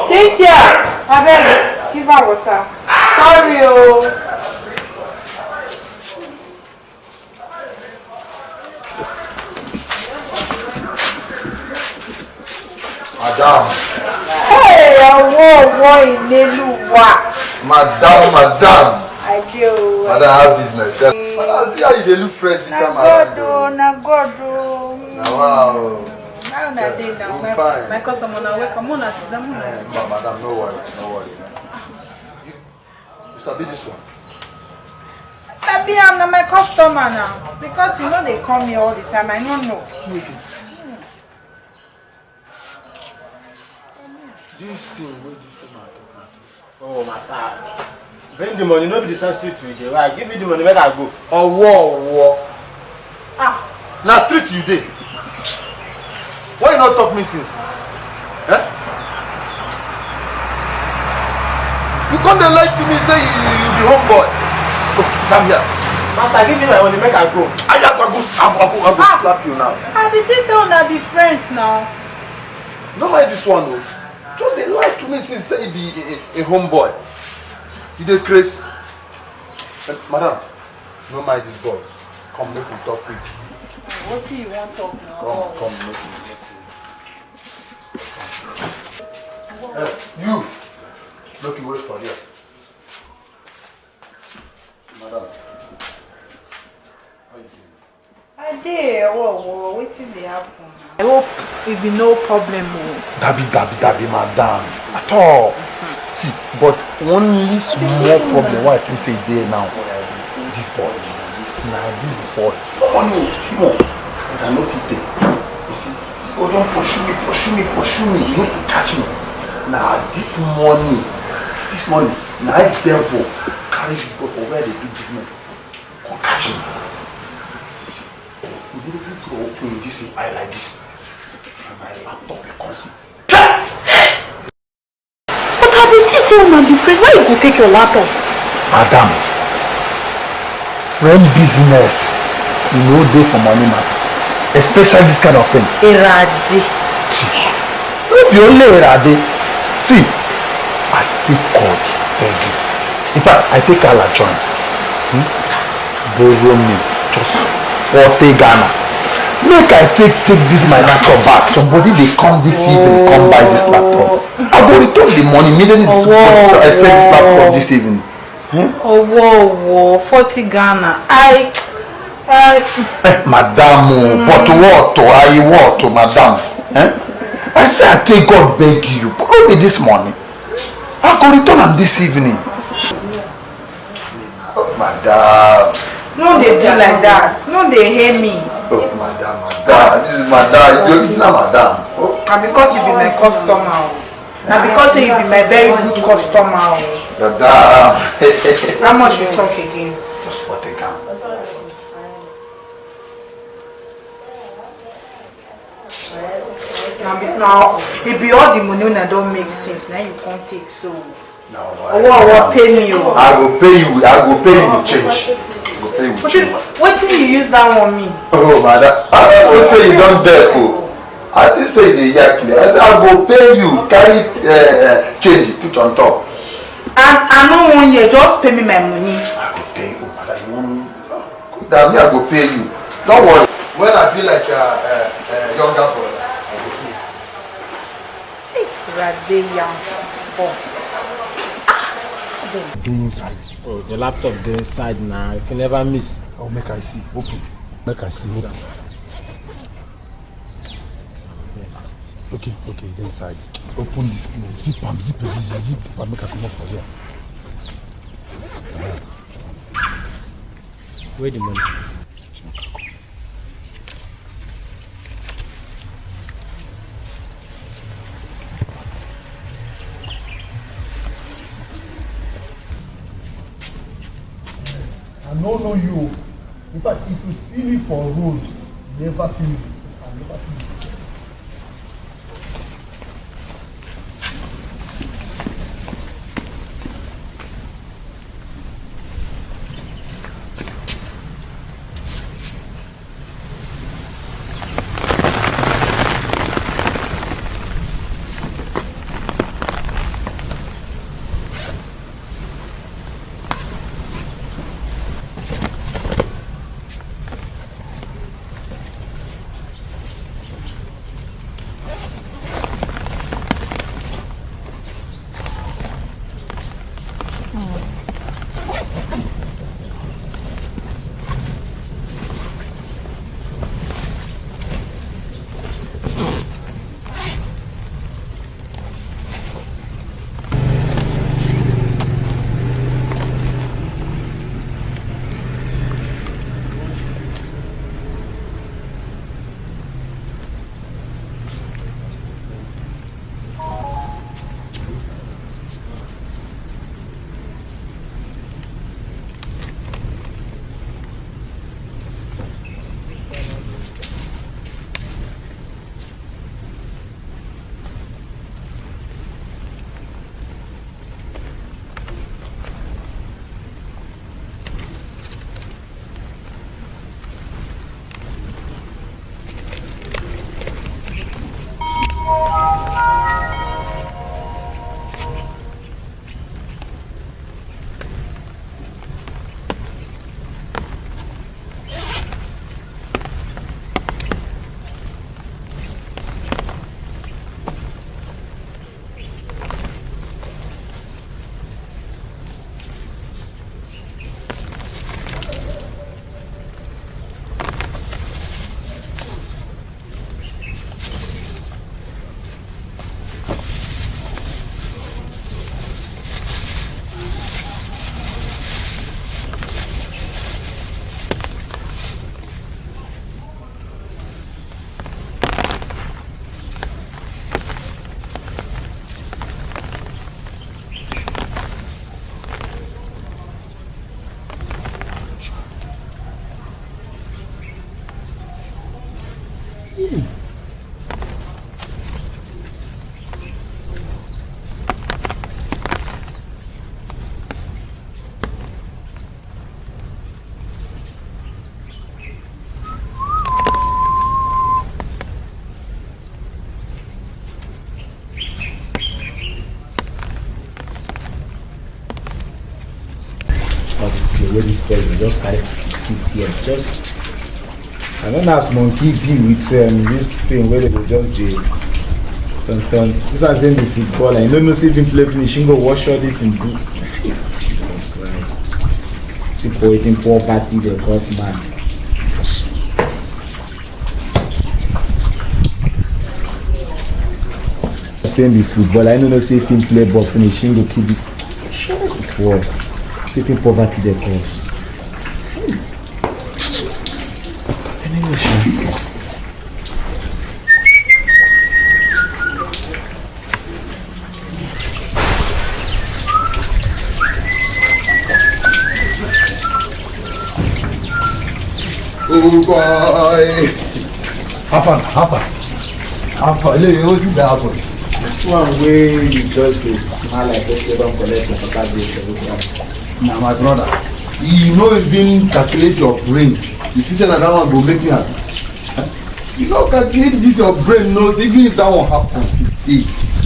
Cynthia, I beg, give her water. Sorry, oh. Madam. Hey, Owowo Ineluwa. Madam. I do. Madam, I have business. Madam, see how you dey look fresh this time around. Na God, Now, wow. How na dey now? Fine. My customer now welcome. Come on, sit down. Madam, no worry. You sabi this one? Sabi, I'm not my customer now. Because you know they come here all the time. I don't know. This thing, where this thing are talking to? Oh, master. Bring the money, no be the same street with you. Right, give me the money, where I go. Owowo. Now street you dey. Why you not talk me since? Eh? You come dey lie to me say you be homeboy. Oh, come here. Master, give me my money, make I go. I go slap you now. I be this one that be friends now. No mind this one though. Just dey lie to me since say you be a homeboy. You dey craze. Madam, no mind this boy. Come make we talk quick. What do you want to talk now? Come make we. You. Look, you wait for here. Madam. How you doing? I did. Whoa, waiting they happen. I hope it be no problem. Dabi, madam. At all. See, but only small problem why I think say there now. This boy. This boy. Small. But I know if he pay. You see, this boy don't pursue me. You know to catch me. Now this money, now devil carry this boy for where they do business. Come catch me. This immediately to open this eye like this. And my laptop will come see. But I be this woman be friend. Why you go take your laptop? Madam, friend business, you know dey for money matter. Especially this kind of thing. Iradi. See, not be only Iradi. See, I take God, beg you. In fact, I take Allah join. Borrow me just 40 Ghana. Make I take this my laptop back. Somebody they come this evening, come buy this laptop. I go return the money immediately. So I sell this laptop this evening. Owowo, 40 Ghana. Madam, but what? I what, madam? I say I take God beg you. Borrow me this money. I go return them this evening. Oh, madam. No, they do like that. No, they hear me. Oh, madam. This is madam. You're not madam. Oh. And because you be my customer. And because you be my very good customer. Madam. How much you talk again? Just 40 Ghana. Now, it be all the money that don't make sense. Now you can't take so. No, what pay me? I will pay you. I will pay you with change. What do you use that on me? Oh, madam. I don't say you don't dare for. I didn't say the yak. I said I will pay you. Carry change. Put on top. And I don't want you. Just pay me my money. I will pay you, madam. Damn me, I will pay you. Don't worry. When I be like a younger brother, I will pay you. Inside. Oh, the laptop there inside now. If you never miss. Oh, make I see. Open. Make I see. Open. Yes. Okay, inside. Open this. Zip and zip and make I come up for here. Where the money? I don't know you. In fact, if you see me for road, you never see me. I never see you. the way this person just carry keep here. Just I don't ask monkey be with this thing where they go just do turn. This is in the football. I don't know see him play finish, he go wash all this in boot. Jesus Christ. People eating poor party they cause man. Same with football. I don't know see if him play ball finish, he go keep it. Wow. Taking poverty they cause. Oh boy! Happen. What did that happen? This one where you just smile like this, you don't collect your papa. Now my brother, you know it's been calculate your brain. You think that one go make you happy? You know calculate this your brain knows even if that one happen,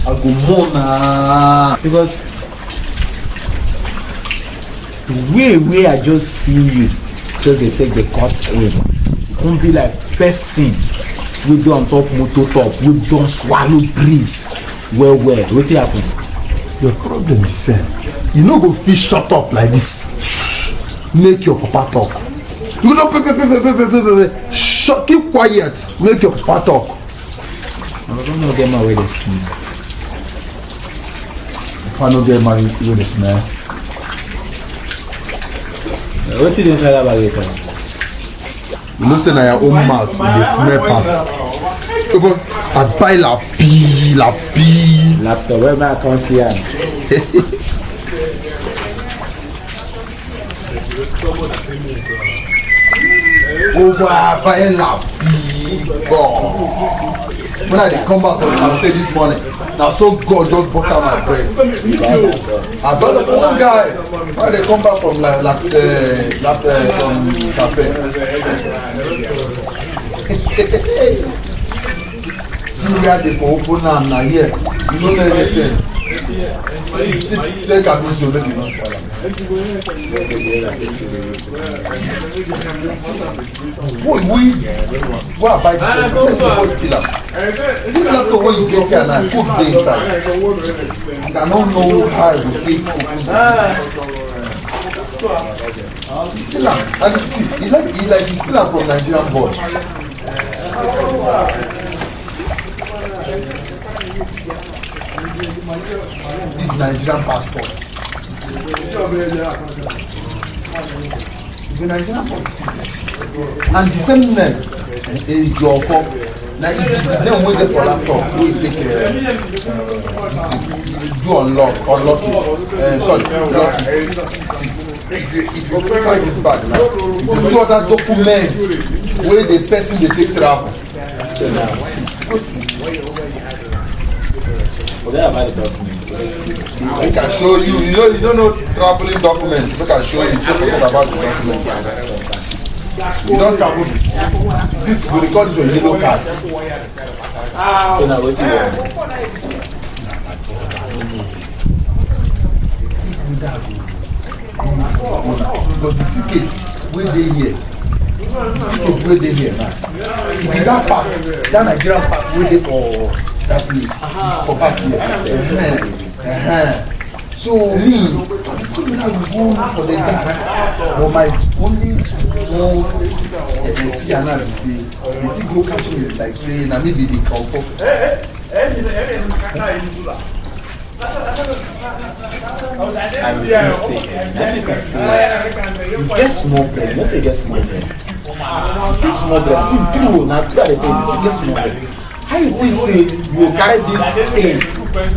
I go more now. Because the way I just see you, just they take the cut away. It won't be like person we do on top motor top, we don't swallow breeze. Well, what happen? Your problem is you know go fish shut up like this. Make your papa talk. You don't pay. Shut, keep quiet. Make your papa talk. I don't know get my way they see. If I don't get my way they smell. What did you try about it? You know say na your own mouth dey smell pass. I buy la pee. Laptop where my account see am. Oh boy, I buy la pee. When I dey come back from cafe this morning, now so God just butter my bread. I bought the one guy when they come back from from cafe. See where they for open am na here. You don't know anything. Take a piece of make it not spoil. Boy, I buy this laptop. This laptop when you get here now, food dey inside. I don't know how I will take still and see, it's still from Nigerian board. This Nigerian passport. The Nigerian passport. And the same name in Joko. Now if you don't wait for laptop, we take do unlock it. Lock it. If you inside this bag now, you see other documents where the person they take travel. Forget about the document. I can show you. You don't know traveling documents. I can show you. Forget about the document. You don't travel. This will record your yellow card. So now what's it? But the tickets wey dey here, now. If you that park, that Nigerian park wey dey for that place, is for back here. So me, I think now you go for the guy. But my only small fear now be say, if you go catch me like say, na me be the comfort. I will just say, you get small brain. Let's say get small brain. You get small brain. People will not try to do this. You get small brain. How you think say you will carry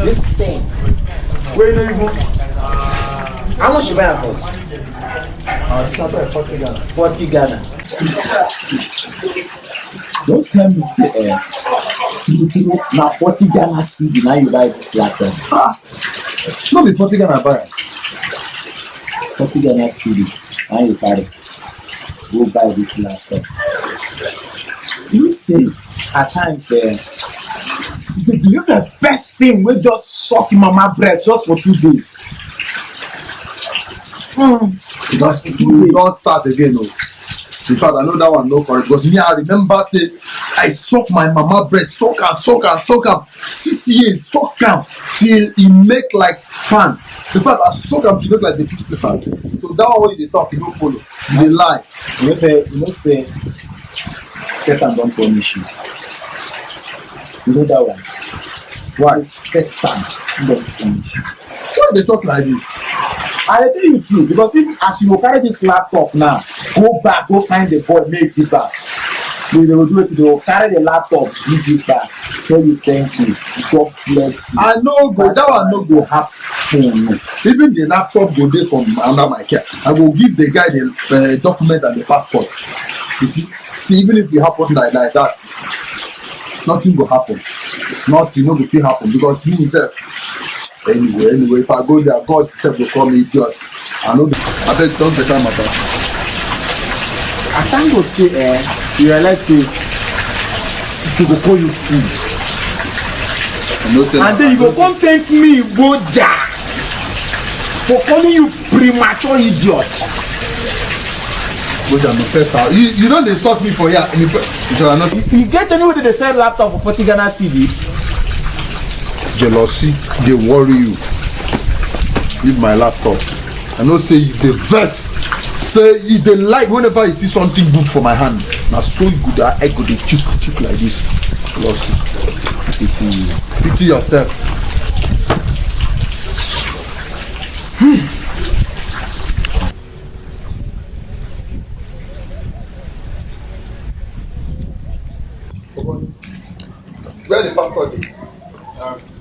this thing? Where you know even? How much you buy it first? This one for 40 Ghana. 40 Ghana. Don't tell me say now 40 Ghana CD now you buy this laptop. No be 40 Ghana buy. 40 Ghana CD now you carry. Go buy this laptop. You say at times you the best thing we just suck in mama breast just for 2 days. You don't start again, no. In fact, I know that one no correct because me, I remember say I suck my mama breast, suck am, 6 years, suck am till he make like fan. In fact, I suck am to make like the people fan. So that one way they talk, you don't follow, they lie. You know say, Satan don't punish you. You know that one. Why Satan don't punish you? Why they talk like this? I tell you the truth because if as you go carry this laptop now, go back, go find the boy, make it back. They will do it. They will carry the laptop, give it back. Tell you thank you. God bless you. I know, but that one no go happen. Even the laptop go there from under my care. I will give the guy the document and the passport. You see, even if it happen like that, nothing will happen. Nothing no go still happen because me himself. Anyway, if I go there, God himself will call me idiot. I know. I beg, don't better matter. I thank God say, you realize say, to go call you fool. And then you go come thank me, Boja, for calling you premature idiot. Boja, no first how you don't insult me for here. You get anywhere they sell laptop for 40 Ghana CD. Jealousy, they worry you. Leave my laptop. I know say you the best. Say you the like whenever you see something good for my hand. Now so good that I go to cheek like this. Jealousy. Pity yourself. Where the passport is?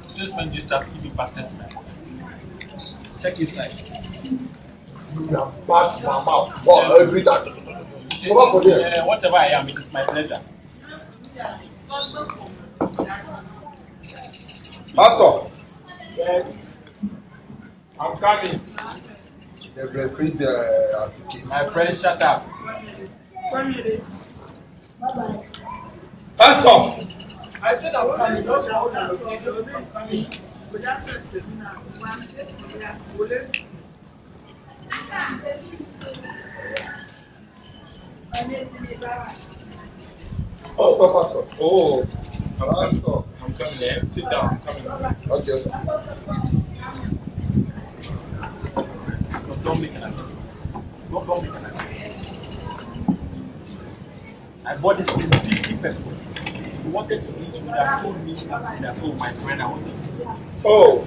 Since when do you start giving pastors man? Check inside. You are bad mama. Oh, every time. Come up for there. Whatever I am, it is my pleasure. Pastor. Yes. I'm coming. My friend, shut up. Pastor. I said I'm coming. Don't shout at me. I'm coming. Pastor. Oh. Pastor. I'm coming there. Sit down. I'm coming. Okay, sir. Don't make an attempt. Don't make an attempt. I bought this thing 50 pesos. If you wanted to eat, you would have told me something. I told my friend I wanted to eat. Oh.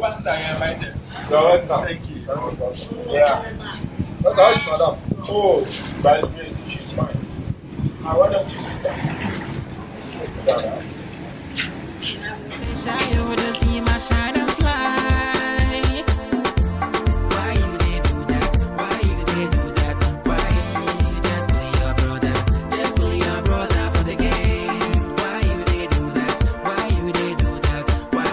Pastor, I invited. You're welcome. Thank you. Yeah. That's how it's madam. Oh, by the way, she's fine. Why don't you sit down? You would see my shine and fly. Why you did do that? Why you did do that? Why you just play your brother? Just play your brother for the game. Why you did do that? Why you did do that? Why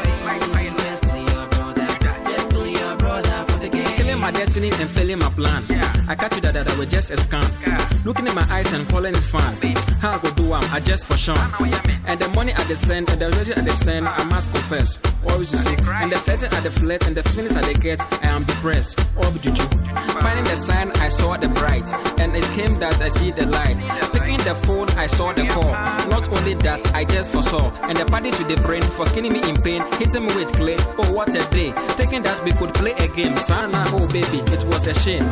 you just play your brother? Just play your brother for the game. Killing my destiny and failing my plan. I catch you that I was just a scam. Looking in my eyes and calling it fun. How I go do I just for Sean. And the money at the send, and the religion at the send, I must confess. Always you see. And the flirting at the flirt, and the feelings at the get, I am depressed. All be juju. Finding the sign, I saw the bright. And it came that I see the light. Picking the phone, I saw the call. Not only that, I just foresaw. And the parties with the brain, for skinning me in pain, hitting me with clay. Oh, what a day. Thinking that we could play a game. Sana, oh baby, it was a shame.